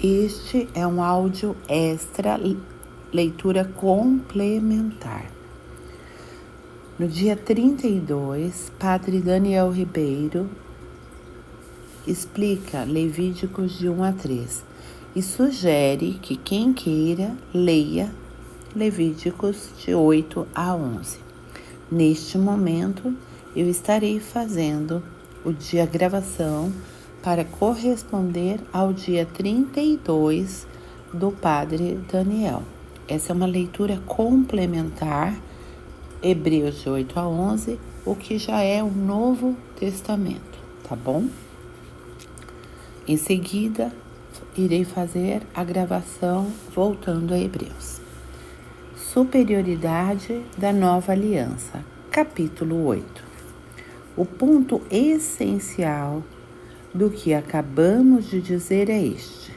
Este é um áudio extra, leitura complementar. No dia 32, Padre Daniel Ribeiro explica Levíticos de 1 a 3 e sugere que quem queira leia Levíticos de 8 a 11. Neste momento, eu estarei fazendo a gravação para corresponder ao dia 32 do Padre Daniel. Essa é uma leitura complementar, Hebreus de 8 a 11, o que já é o Novo Testamento, tá bom? Em seguida, irei fazer a gravação voltando a Hebreus. Superioridade da Nova Aliança, capítulo 8. O ponto essencial do que acabamos de dizer é este: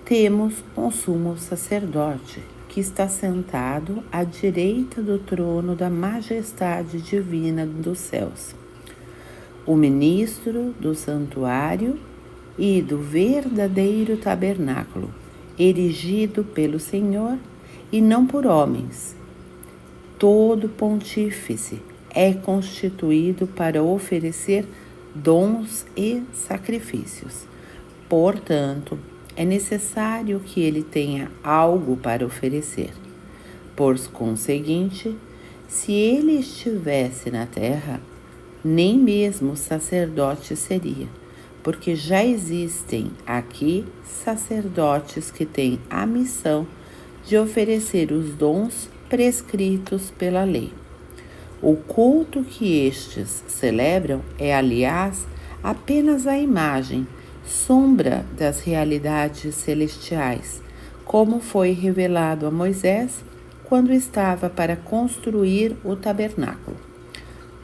temos um sumo sacerdote que está sentado à direita do trono da majestade divina dos céus, o ministro do santuário e do verdadeiro tabernáculo, erigido pelo Senhor e não por homens. Todo pontífice é constituído para oferecer dons e sacrifícios. Portanto, é necessário que ele tenha algo para oferecer. Por conseguinte, se ele estivesse na terra, nem mesmo sacerdote seria, porque já existem aqui sacerdotes que têm a missão de oferecer os dons prescritos pela lei. O culto que estes celebram é, aliás, apenas a imagem, sombra das realidades celestiais, como foi revelado a Moisés quando estava para construir o tabernáculo.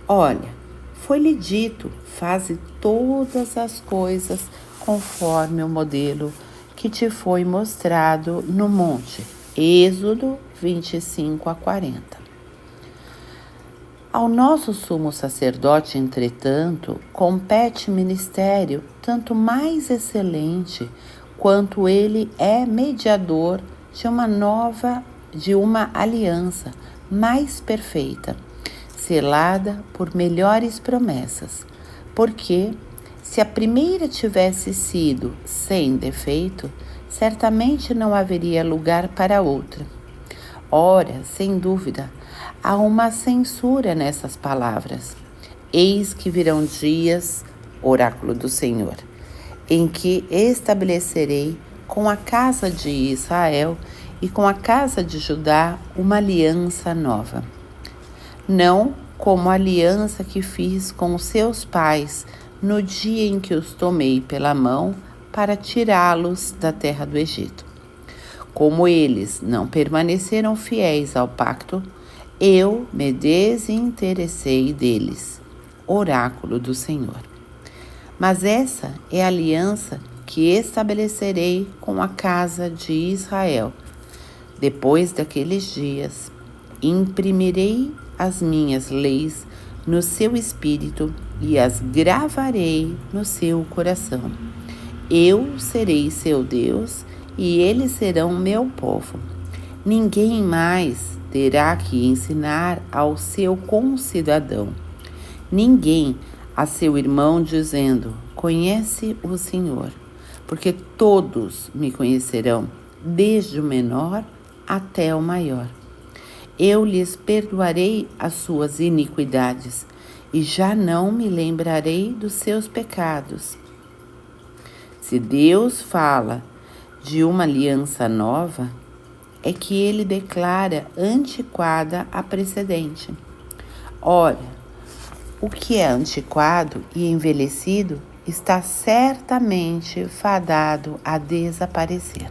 Olha, foi-lhe dito, faze todas as coisas conforme o modelo que te foi mostrado no monte. Êxodo 25 a 40. Ao nosso sumo sacerdote, entretanto, compete ministério tanto mais excelente quanto ele é mediador de uma aliança mais perfeita, selada por melhores promessas. Porque, se a primeira tivesse sido sem defeito, certamente não haveria lugar para a outra. Ora, sem dúvida, há uma censura nessas palavras. Eis que virão dias, oráculo do Senhor, em que estabelecerei com a casa de Israel e com a casa de Judá uma aliança nova. Não como a aliança que fiz com os seus pais no dia em que os tomei pela mão para tirá-los da terra do Egito. Como eles não permaneceram fiéis ao pacto, eu me desinteressei deles, oráculo do Senhor. Mas essa é a aliança que estabelecerei com a casa de Israel. Depois daqueles dias, imprimirei as minhas leis no seu espírito e as gravarei no seu coração. Eu serei seu Deus e eles serão meu povo. Ninguém mais terá que ensinar ao seu concidadão, ninguém a seu irmão, dizendo: conhece o Senhor, porque todos me conhecerão, desde o menor até o maior. Eu lhes perdoarei as suas iniquidades e já não me lembrarei dos seus pecados. Se Deus fala de uma aliança nova, é que ele declara antiquada a precedente. Ora, o que é antiquado e envelhecido está certamente fadado a desaparecer.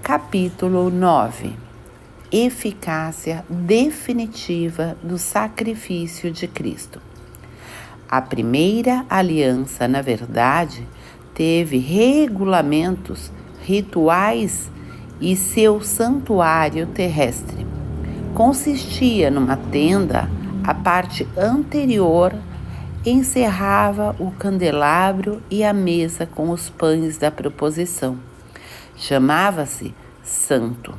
Capítulo 9. Eficácia definitiva do sacrifício de Cristo. A primeira aliança, na verdade, teve regulamentos, rituais e seu santuário terrestre. Consistia numa tenda, a parte anterior encerrava o candelabro e a mesa com os pães da proposição. Chamava-se Santo.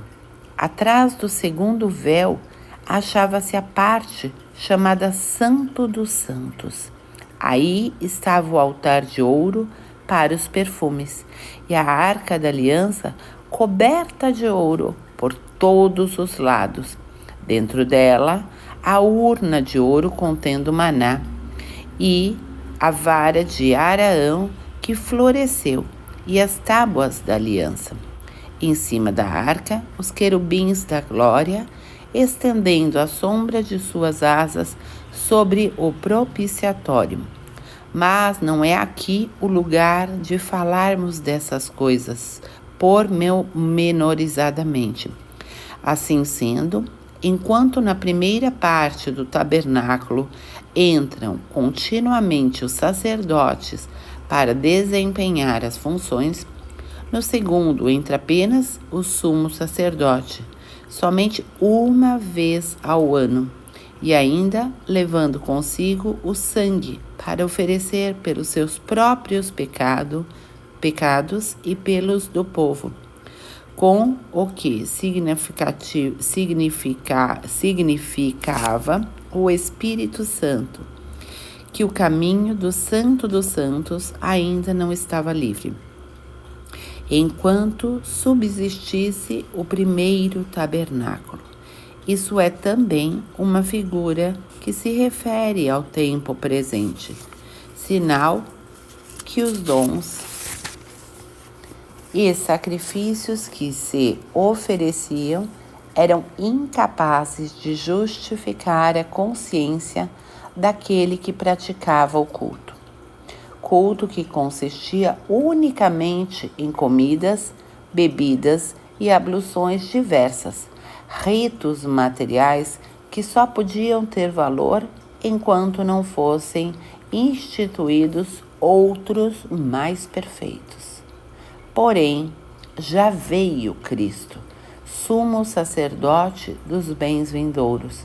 Atrás do segundo véu achava-se a parte chamada Santo dos Santos. Aí estava o altar de ouro para os perfumes e a arca da aliança coberta de ouro por todos os lados. Dentro dela, a urna de ouro contendo maná e a vara de Araão que floresceu e as tábuas da aliança. Em cima da arca, os querubins da glória, estendendo a sombra de suas asas sobre o propiciatório. Mas não é aqui o lugar de falarmos dessas coisas pormenorizadamente. Assim sendo, enquanto na primeira parte do tabernáculo entram continuamente os sacerdotes para desempenhar as funções, no segundo entra apenas o sumo sacerdote, somente uma vez ao ano, e ainda levando consigo o sangue para oferecer pelos seus próprios pecados e pelos do povo, com o que significava o Espírito Santo, que o caminho do Santo dos Santos ainda não estava livre, enquanto subsistisse o primeiro tabernáculo. Isso é também uma figura que se refere ao tempo presente, sinal que os dons e sacrifícios que se ofereciam eram incapazes de justificar a consciência daquele que praticava o culto. Culto que consistia unicamente em comidas, bebidas e abluções diversas, ritos materiais que só podiam ter valor enquanto não fossem instituídos outros mais perfeitos. Porém, já veio Cristo, sumo sacerdote dos bens vindouros,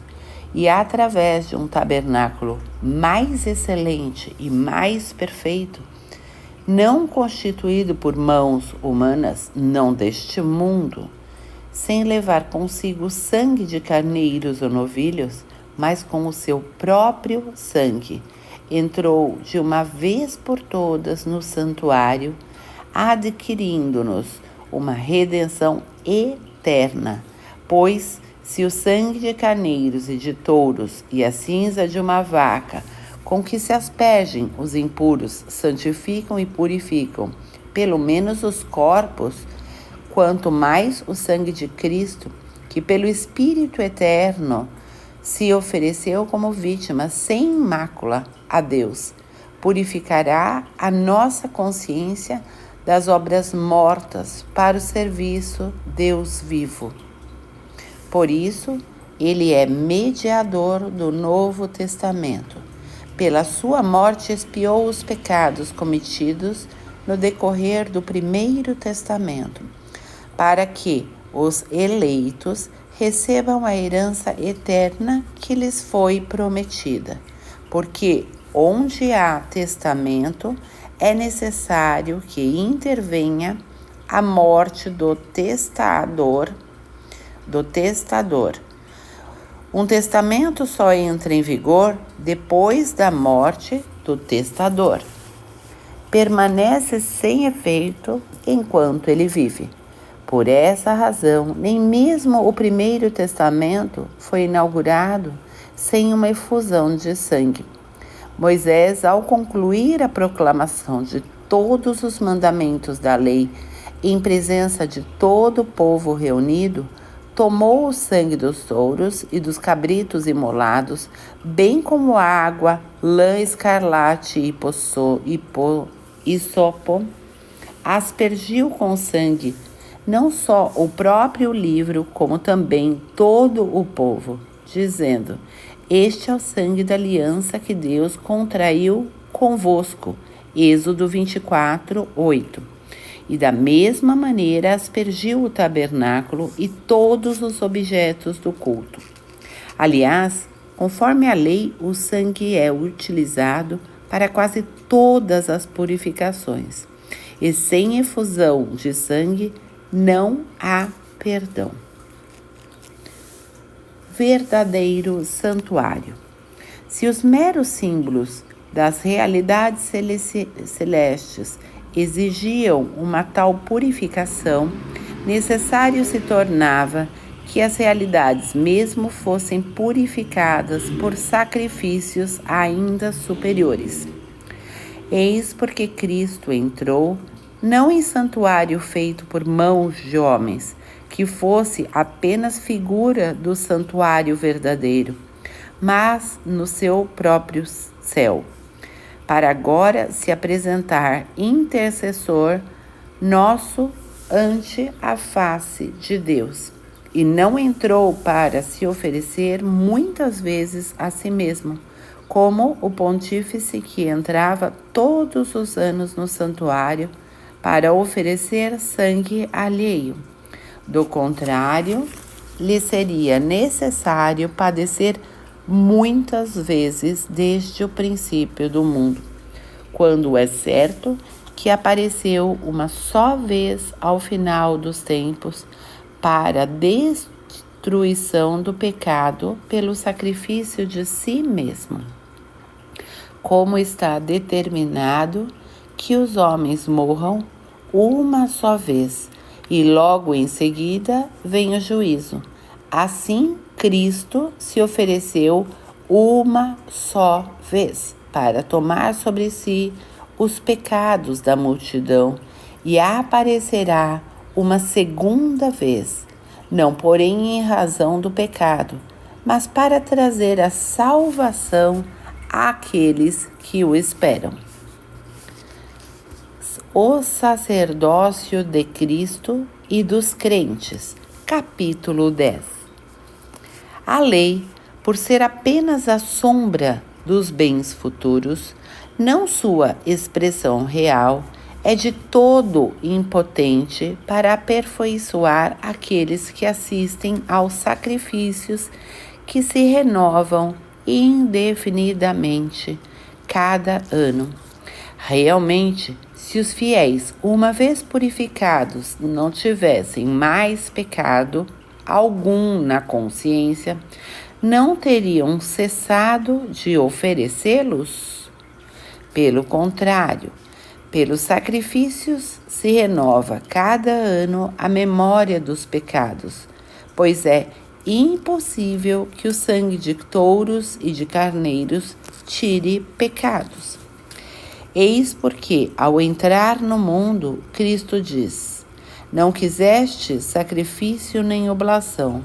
e através de um tabernáculo mais excelente e mais perfeito, não constituído por mãos humanas, não deste mundo, sem levar consigo sangue de carneiros ou novilhos, mas com o seu próprio sangue, entrou de uma vez por todas no santuário, adquirindo-nos uma redenção eterna, pois se o sangue de carneiros e de touros e a cinza de uma vaca, com que se aspergem os impuros, santificam e purificam, pelo menos os corpos, quanto mais o sangue de Cristo, que pelo Espírito Eterno se ofereceu como vítima sem mácula a Deus, purificará a nossa consciência das obras mortas para o serviço Deus vivo. Por isso, ele é mediador do Novo Testamento. Pela sua morte expiou os pecados cometidos no decorrer do Primeiro Testamento, para que os eleitos recebam a herança eterna que lhes foi prometida. Porque onde há testamento, é necessário que intervenha a morte do testador. Um testamento só entra em vigor depois da morte do testador. Permanece sem efeito enquanto ele vive. Por essa razão, nem mesmo o Primeiro Testamento foi inaugurado sem uma efusão de sangue. Moisés, ao concluir a proclamação de todos os mandamentos da lei, em presença de todo o povo reunido, tomou o sangue dos touros e dos cabritos imolados, bem como água, lã escarlate e hisopo, aspergiu com sangue não só o próprio livro, como também todo o povo, dizendo: este é o sangue da aliança que Deus contraiu convosco. Êxodo 24, 8. E da mesma maneira aspergiu o tabernáculo e todos os objetos do culto. Aliás, conforme a lei, o sangue é utilizado para quase todas as purificações. E sem efusão de sangue, não há perdão. Verdadeiro santuário. Se os meros símbolos das realidades celestes exigiam uma tal purificação, necessário se tornava que as realidades mesmo fossem purificadas por sacrifícios ainda superiores. Eis porque Cristo entrou, não em santuário feito por mãos de homens, que fosse apenas figura do santuário verdadeiro, mas no seu próprio céu, para agora se apresentar intercessor nosso ante a face de Deus. E não entrou para se oferecer muitas vezes a si mesmo, como o pontífice que entrava todos os anos no santuário para oferecer sangue alheio. Do contrário, lhe seria necessário padecer muitas vezes desde o princípio do mundo, quando é certo que apareceu uma só vez ao final dos tempos para a destruição do pecado pelo sacrifício de si mesmo. Como está determinado que os homens morram uma só vez, e logo em seguida vem o juízo. Assim, Cristo se ofereceu uma só vez para tomar sobre si os pecados da multidão e aparecerá uma segunda vez, não porém em razão do pecado, mas para trazer a salvação àqueles que o esperam. O sacerdócio de Cristo e dos crentes, capítulo 10. A lei, por ser apenas a sombra dos bens futuros, não sua expressão real, é de todo impotente para aperfeiçoar aqueles que assistem aos sacrifícios que se renovam indefinidamente cada ano. Realmente, se os fiéis, uma vez purificados, não tivessem mais pecado algum na consciência, não teriam cessado de oferecê-los? Pelo contrário, pelos sacrifícios se renova cada ano a memória dos pecados, pois é impossível que o sangue de touros e de carneiros tire pecados. Eis porque, ao entrar no mundo, Cristo diz: não quiseste sacrifício nem oblação,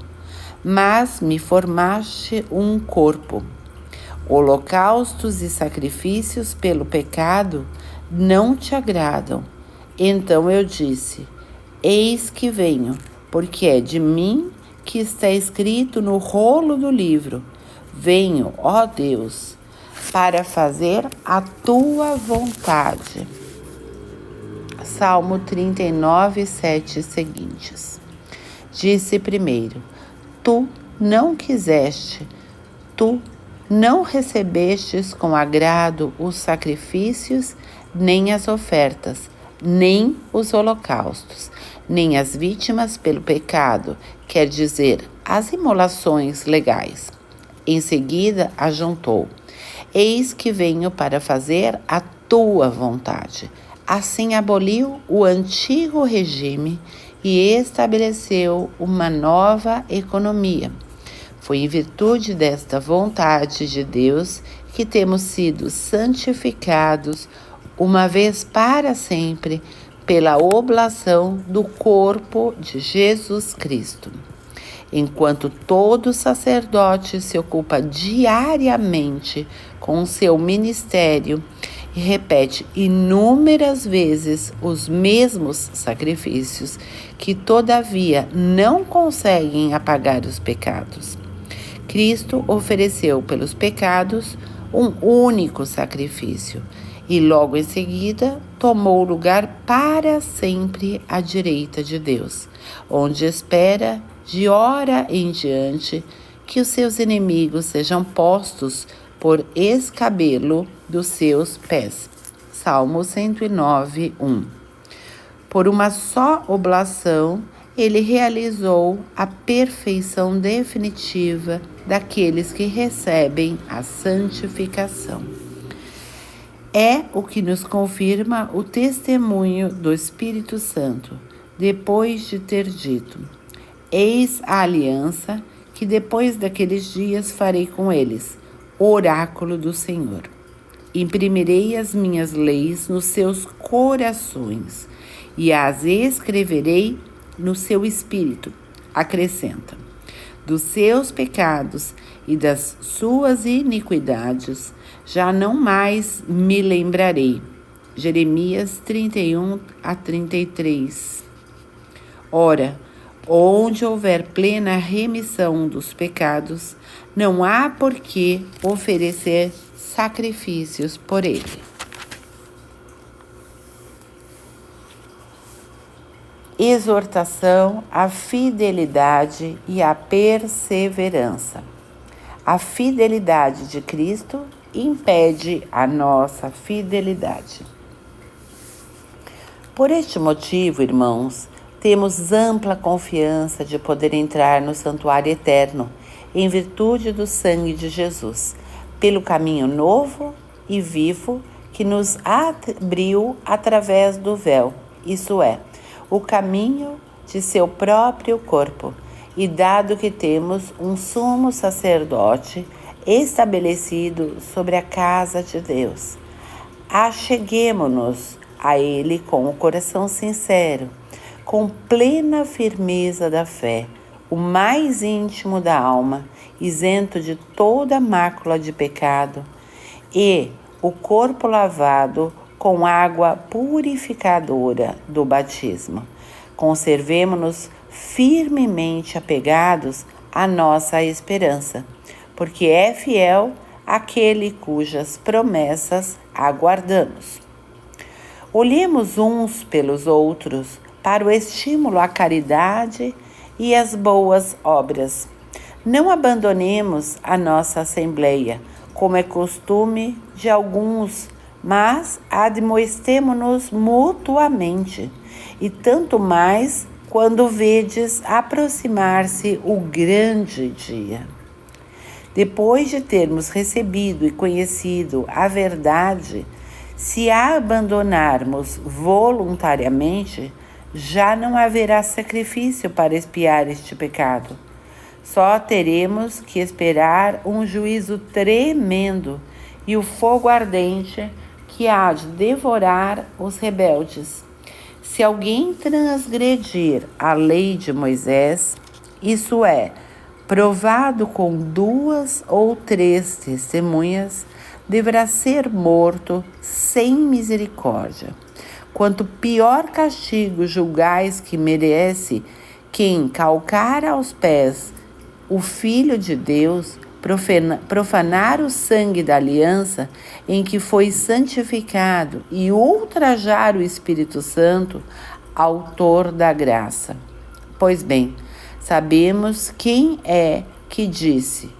mas me formaste um corpo. Holocaustos e sacrifícios pelo pecado não te agradam. Então eu disse: eis que venho, porque é de mim que está escrito no rolo do livro. Venho, ó Deus, para fazer a tua vontade. Salmo 39, 7 seguintes. Disse primeiro: tu não quiseste, tu não recebestes com agrado os sacrifícios, nem as ofertas, nem os holocaustos, nem as vítimas pelo pecado, quer dizer, as imolações legais. Em seguida, ajuntou: eis que venho para fazer a tua vontade. Assim aboliu o antigo regime e estabeleceu uma nova economia. Foi em virtude desta vontade de Deus que temos sido santificados uma vez para sempre pela oblação do corpo de Jesus Cristo. Enquanto todo sacerdote se ocupa diariamente com o seu ministério e repete inúmeras vezes os mesmos sacrifícios, que todavia não conseguem apagar os pecados. Cristo ofereceu pelos pecados um único sacrifício e logo em seguida tomou lugar para sempre à direita de Deus, onde espera de hora em diante que os seus inimigos sejam postos por escabelo dos seus pés. Salmo 109, 1. Por uma só oblação, ele realizou a perfeição definitiva daqueles que recebem a santificação. É o que nos confirma o testemunho do Espírito Santo, depois de ter dito: eis a aliança que depois daqueles dias farei com eles, oráculo do Senhor. Imprimirei as minhas leis nos seus corações e as escreverei no seu espírito. Acrescenta: dos seus pecados e das suas iniquidades já não mais me lembrarei. Jeremias 31-33. Ora, onde houver plena remissão dos pecados, não há por que oferecer sacrifícios por ele. Exortação à fidelidade e à perseverança. A fidelidade de Cristo impede a nossa fidelidade. Por este motivo, irmãos, temos ampla confiança de poder entrar no santuário eterno, em virtude do sangue de Jesus, pelo caminho novo e vivo que nos abriu através do véu, isso é, o caminho de seu próprio corpo. E dado que temos um sumo sacerdote estabelecido sobre a casa de Deus, acheguemo-nos a ele com o coração sincero, com plena firmeza da fé, o mais íntimo da alma, isento de toda mácula de pecado, e o corpo lavado com água purificadora do batismo. Conservemo-nos firmemente apegados à nossa esperança, porque é fiel aquele cujas promessas aguardamos. Olhemos uns pelos outros para o estímulo à caridade e às boas obras. Não abandonemos a nossa assembleia, como é costume de alguns, mas admoestemo-nos mutuamente, e tanto mais quando vedes aproximar-se o grande dia. Depois de termos recebido e conhecido a verdade, se a abandonarmos voluntariamente, já não haverá sacrifício para expiar este pecado. Só teremos que esperar um juízo tremendo e o fogo ardente que há de devorar os rebeldes. Se alguém transgredir a lei de Moisés, isso é, provado com 2 ou 3 testemunhas, deverá ser morto sem misericórdia. Quanto pior castigo julgais que merece quem calcar aos pés o Filho de Deus, profanar o sangue da aliança em que foi santificado e ultrajar o Espírito Santo, autor da graça. Pois bem, sabemos quem é que disse: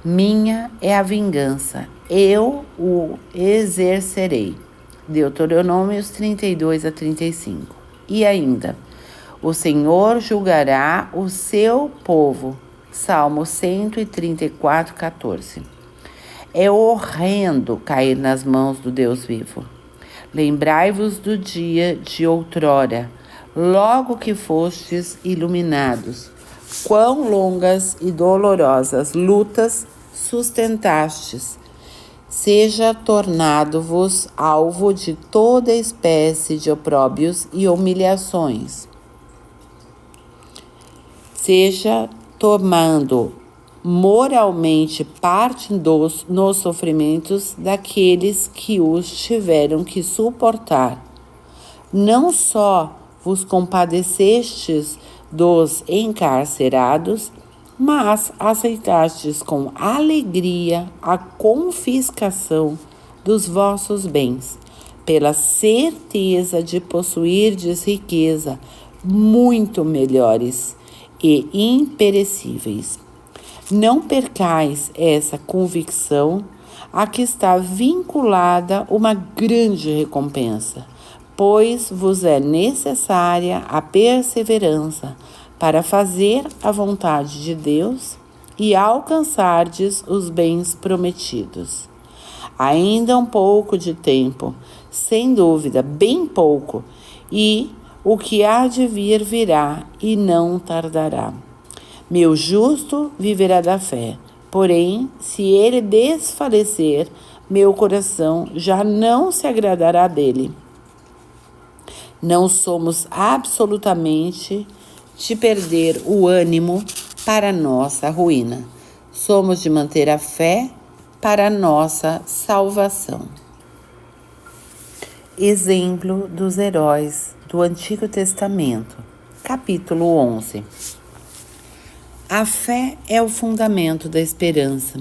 minha é a vingança, eu o exercerei. Deuteronômios 32-35. E ainda, o Senhor julgará o seu povo. Salmo 134:14. É horrendo cair nas mãos do Deus vivo. Lembrai-vos do dia de outrora, logo que fostes iluminados. Quão longas e dolorosas lutas sustentastes. Seja tornado-vos alvo de toda espécie de opróbios e humilhações. Seja tomando moralmente parte nos sofrimentos daqueles que os tiveram que suportar. Não só vos compadecestes dos encarcerados, mas aceitastes com alegria a confiscação dos vossos bens, pela certeza de possuirdes riqueza muito melhores e imperecíveis. Não percais essa convicção a que está vinculada uma grande recompensa, pois vos é necessária a perseverança para fazer a vontade de Deus e alcançardes os bens prometidos. Ainda um pouco de tempo, sem dúvida, bem pouco, e o que há de vir virá e não tardará. Meu justo viverá da fé, porém, se ele desfalecer, meu coração já não se agradará dele. Não somos absolutamente de perder o ânimo para nossa ruína. Somos de manter a fé para a nossa salvação. Exemplo dos heróis do Antigo Testamento, capítulo 11. A fé é o fundamento da esperança.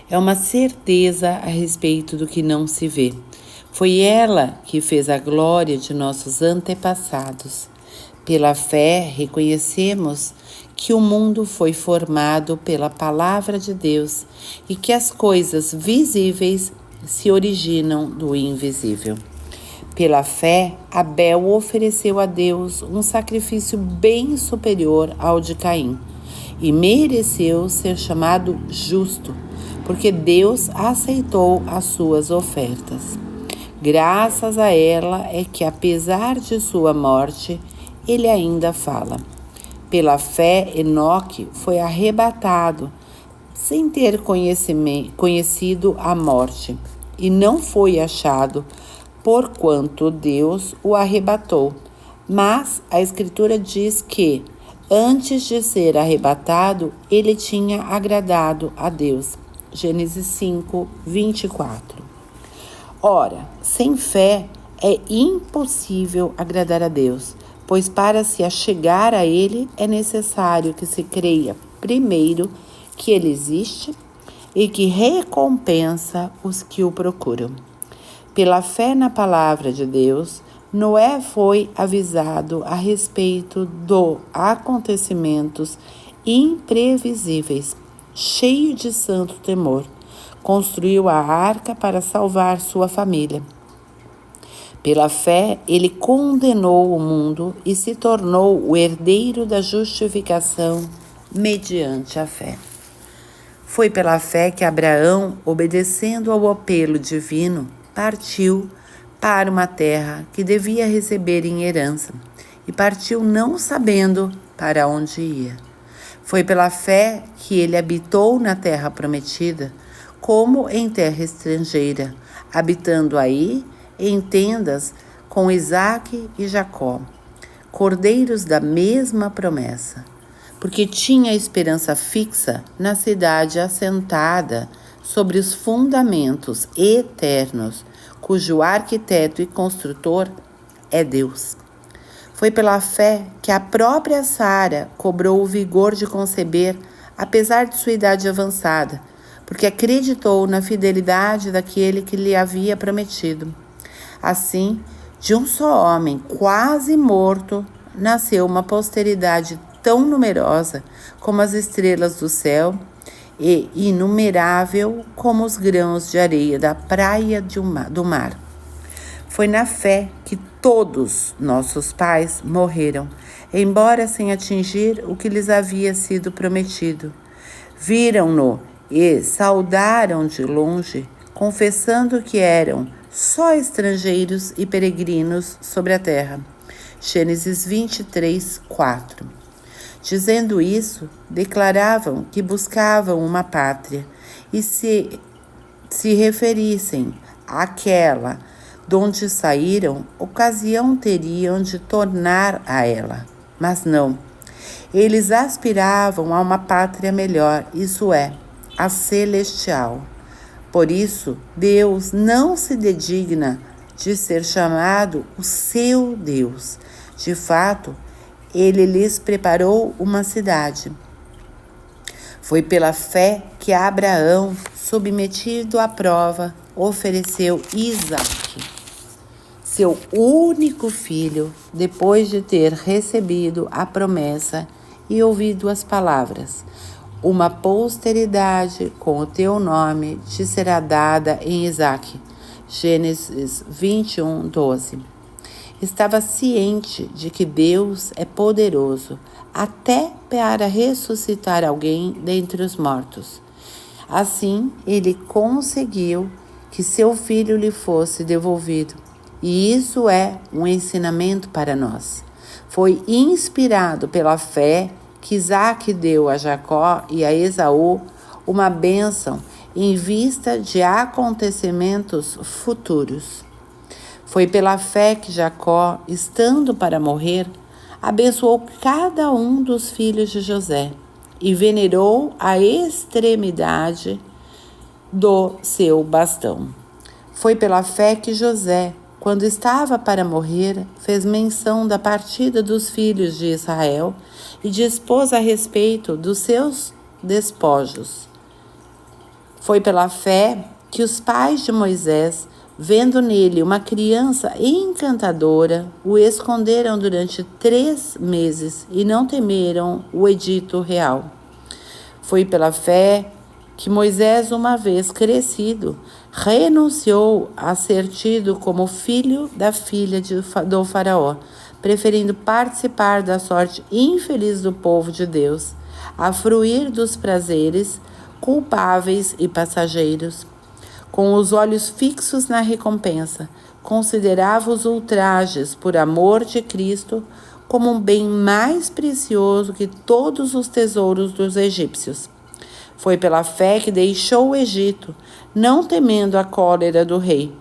É uma certeza a respeito do que não se vê. Foi ela que fez a glória de nossos antepassados. Pela fé, reconhecemos que o mundo foi formado pela palavra de Deus e que as coisas visíveis se originam do invisível. Pela fé, Abel ofereceu a Deus um sacrifício bem superior ao de Caim e mereceu ser chamado justo, porque Deus aceitou as suas ofertas. Graças a ela é que, apesar de sua morte, ele ainda fala. Pela fé, Enoque foi arrebatado sem ter conhecido a morte, e não foi achado, porquanto Deus o arrebatou. Mas a Escritura diz que, antes de ser arrebatado, ele tinha agradado a Deus. Gênesis 5, 24. Ora, sem fé é impossível agradar a Deus, pois para se achegar a Ele é necessário que se creia, primeiro, que Ele existe e que recompensa os que o procuram. Pela fé na palavra de Deus, Noé foi avisado a respeito dos acontecimentos imprevisíveis, cheio de santo temor. Construiu a arca para salvar sua família. Pela fé, ele condenou o mundo e se tornou o herdeiro da justificação mediante a fé. Foi pela fé que Abraão, obedecendo ao apelo divino, partiu para uma terra que devia receber em herança, e partiu não sabendo para onde ia. Foi pela fé que ele habitou na terra prometida, como em terra estrangeira, habitando aí em tendas com Isaque e Jacó, cordeiros da mesma promessa, porque tinha esperança fixa na cidade assentada sobre os fundamentos eternos, cujo arquiteto e construtor é Deus. Foi pela fé que a própria Sara cobrou o vigor de conceber, apesar de sua idade avançada, porque acreditou na fidelidade daquele que lhe havia prometido. Assim, de um só homem quase morto, nasceu uma posteridade tão numerosa como as estrelas do céu e inumerável como os grãos de areia da praia do mar. Foi na fé que todos nossos pais morreram, embora sem atingir o que lhes havia sido prometido. Viram-no e saudaram de longe, confessando que eram só estrangeiros e peregrinos sobre a terra. Gênesis 23, 4. Dizendo isso, declaravam que buscavam uma pátria e se referissem àquela de onde saíram, ocasião teriam de tornar a ela. Mas não. Eles aspiravam a uma pátria melhor, isso é, a celestial. Por isso, Deus não se dedigna de ser chamado o seu Deus. De fato, Ele lhes preparou uma cidade. Foi pela fé que Abraão, submetido à prova, ofereceu Isaque, seu único filho, depois de ter recebido a promessa e ouvido as palavras: uma posteridade com o teu nome te será dada em Isaque. Gênesis 21, 12. estava ciente de que Deus é poderoso até para ressuscitar alguém dentre os mortos. Assim, ele conseguiu que seu filho lhe fosse devolvido. E isso é um ensinamento para nós. Foi inspirado pela fé que Isaac deu a Jacó e a Esaú uma bênção em vista de acontecimentos futuros. Foi pela fé que Jacó, estando para morrer, abençoou cada um dos filhos de José e venerou a extremidade do seu bastão. Foi pela fé que José, quando estava para morrer, fez menção da partida dos filhos de Israel e dispôs a respeito dos seus despojos. Foi pela fé que os pais de Moisés, vendo nele uma criança encantadora, o esconderam durante 3 meses e não temeram o edito real. Foi pela fé que Moisés, uma vez crescido, renunciou a ser tido como filho da filha do faraó, preferindo participar da sorte infeliz do povo de Deus, a fruir dos prazeres culpáveis e passageiros. Com os olhos fixos na recompensa, considerava os ultrajes por amor de Cristo como um bem mais precioso que todos os tesouros dos egípcios. Foi pela fé que deixou o Egito, não temendo a cólera do rei,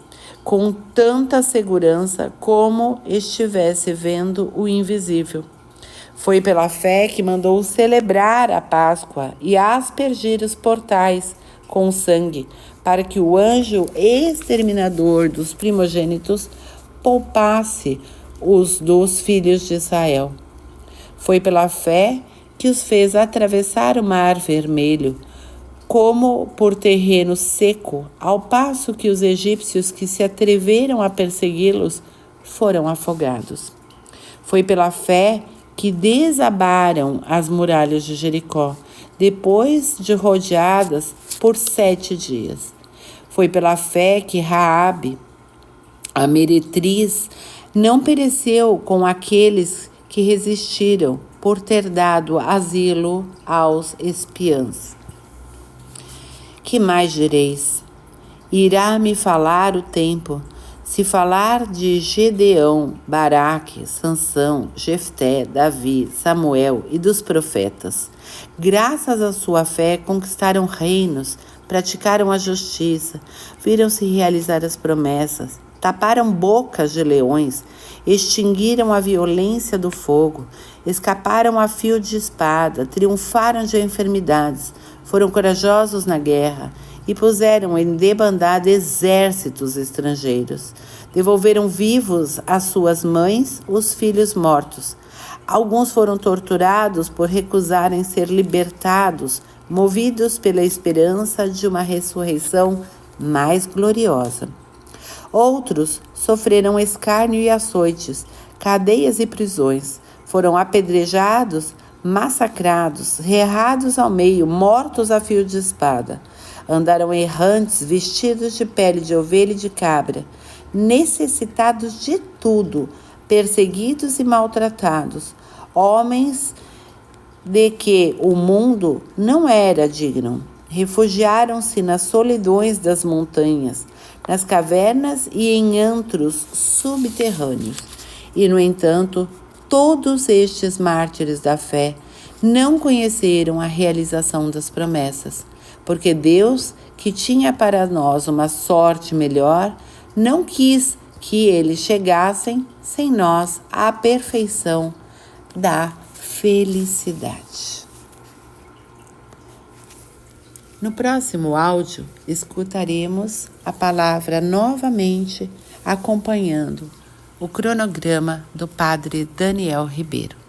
com tanta segurança como estivesse vendo o invisível. Foi pela fé que mandou celebrar a Páscoa e aspergir os portais com sangue, para que o anjo exterminador dos primogênitos poupasse os dos filhos de Israel. Foi pela fé que os fez atravessar o Mar Vermelho, como por terreno seco, ao passo que os egípcios que se atreveram a persegui-los foram afogados. Foi pela fé que desabaram as muralhas de Jericó, depois de rodeadas por 7 dias. Foi pela fé que Raabe, a meretriz, não pereceu com aqueles que resistiram, por ter dado asilo aos espiãs. Que mais direis? Irá me falar o tempo. Se falar de Gedeão, Baraque, Sansão, Jefté, Davi, Samuel e dos profetas, graças à sua fé conquistaram reinos, praticaram a justiça, viram-se realizar as promessas, taparam bocas de leões, extinguiram a violência do fogo, escaparam a fio de espada, triunfaram de enfermidades, foram corajosos na guerra e puseram em debandada exércitos estrangeiros. Devolveram vivos às suas mães os filhos mortos. Alguns foram torturados por recusarem ser libertados, movidos pela esperança de uma ressurreição mais gloriosa. Outros sofreram escárnio e açoites, cadeias e prisões. Foram apedrejados, massacrados, serrados ao meio, mortos a fio de espada. Andaram errantes, vestidos de pele de ovelha e de cabra, necessitados de tudo, perseguidos e maltratados, homens de que o mundo não era digno. Refugiaram-se nas solidões das montanhas, nas cavernas e em antros subterrâneos. E, no entanto, todos estes mártires da fé não conheceram a realização das promessas, porque Deus, que tinha para nós uma sorte melhor, não quis que eles chegassem sem nós à perfeição da felicidade. No próximo áudio, escutaremos a palavra novamente, acompanhando o cronograma do Padre Daniel Ribeiro.